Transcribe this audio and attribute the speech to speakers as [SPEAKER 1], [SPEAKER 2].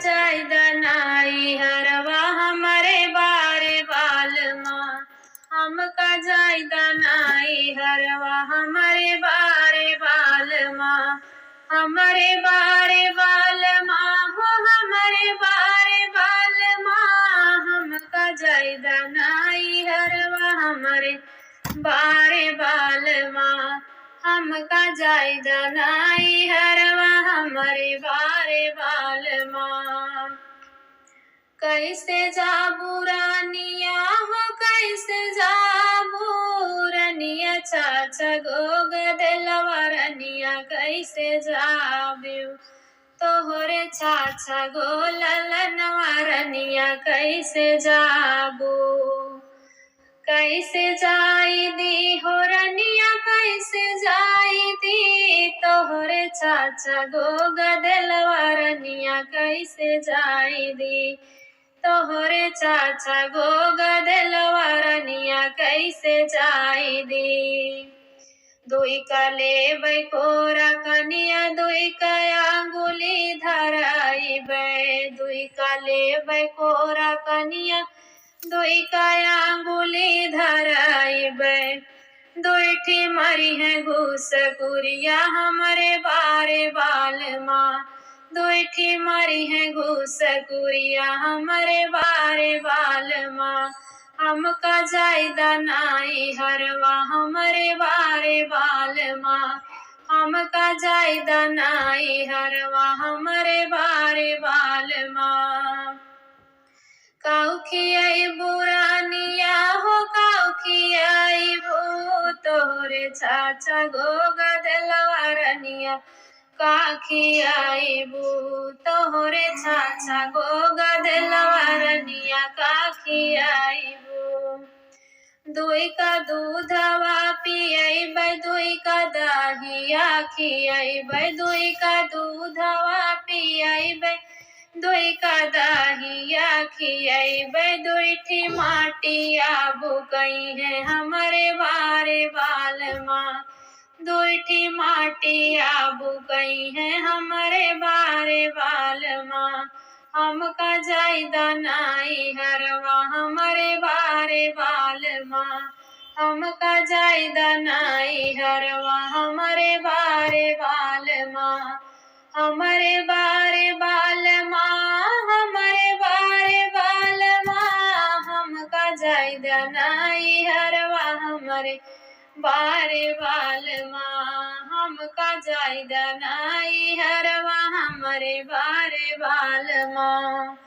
[SPEAKER 1] जायदा नाई हरवा हमारे बारे बाल माँ, हमका जायदा नाई हरवा हमारे बारे बाल माँ, हमारे बारे बाल माँ हो हमारे बारे बाल माँ, हमका जायदा नाई हरवा हमारे बारे बाल माँ, हमका जायदा नाई हरवा हमारे बारे बाल माँ। कैसे जाबू रानिया हो कैसे जाबू रनिया चाचा गोग दिलवा रनिया कैसे जाबू तोहरे चाचा गो ललनवा रनिया कैसे जाबू, कैसे जाई दी हो रनिया कैसे जाई दी तोहरे चाचा गो गदलवा रनिया कैसे जाई दी तोहरे चाचा गो गदलवा रनिया कैसे जाई दी। दुई का लेबै कोरा कनिया दुई का अंगुली धराइबै, दुई का लेबै कोरा कनिया दुई का अंगुली धराइबै, दुईठी मरी है घूस कुरिया हमारे बारे बाल माँ, दुईठी मरी है घूस कुरिया हमारे बारे बाल माँ, हमका जायदा नाई हरवा हमारे बारे बाल माँ, हमका जायदा नाई हरवा हमारे बारे बाल माँ। काऊ खियाइबू रानिया हो काऊ खियाइबू तोहरे चाचा गो गदलवा रनिया का खियाइबू तोहरे चाचा गो गदलवा रनिया का खियाइबू। दुई का दूधवा पियैबै दुई का दहिया खियैबै, दुई का दूधवा पियैबै दुई का दहिया खियैबै, दुईठी माटिया बुकई है हमारे बारे बाल माँ, दुईठी माटिया बुकई है हमारे बारे बाल माँ, हमका जायदा नाई हरवा हमारे बारे बाल माँ, हमका जायदा नाई हरवा हमारे बारे बाल माँ, हमारे बारे बाल माँ, हमारे बारे बाल माँ, हमका जायदा नाई हरवा हमारे बारे बाल माँ, हमका जायदा नाई हरवा हमारे बारे बाल माँ।